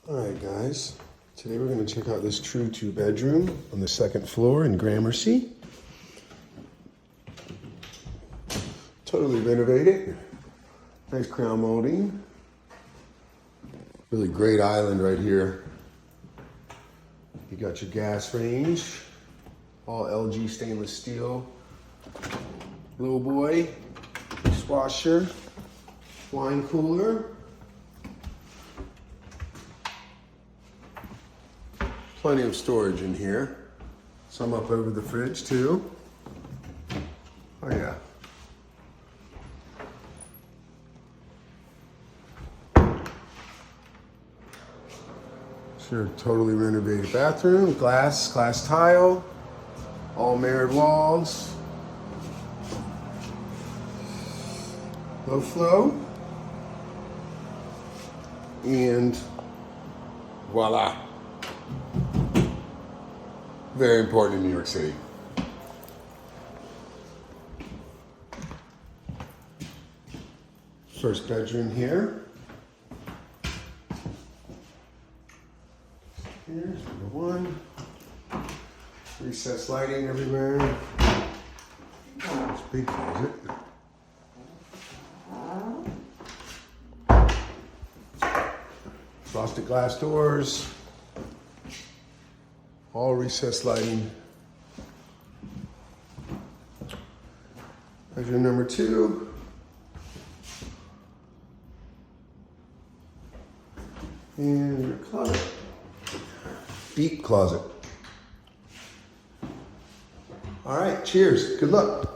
All right, guys. Today we're going to check out this true two-bedroom on the second floor in Gramercy. Totally renovated. Nice crown molding. Really great island right here. You got your gas range, all LG stainless steel. Little boy, dishwasher, wine cooler. Plenty of storage in here. Some up over the fridge too. Oh yeah. Sure, totally renovated bathroom. Glass tile. All mirrored walls. Low flow. And voila. Very important in New York City. First bedroom here. Here's number one. Recessed lighting everywhere. It's a big closet. Frosted glass doors. All recessed lighting. Bedroom number two. And your closet. Deep closet. All right, cheers. Good luck.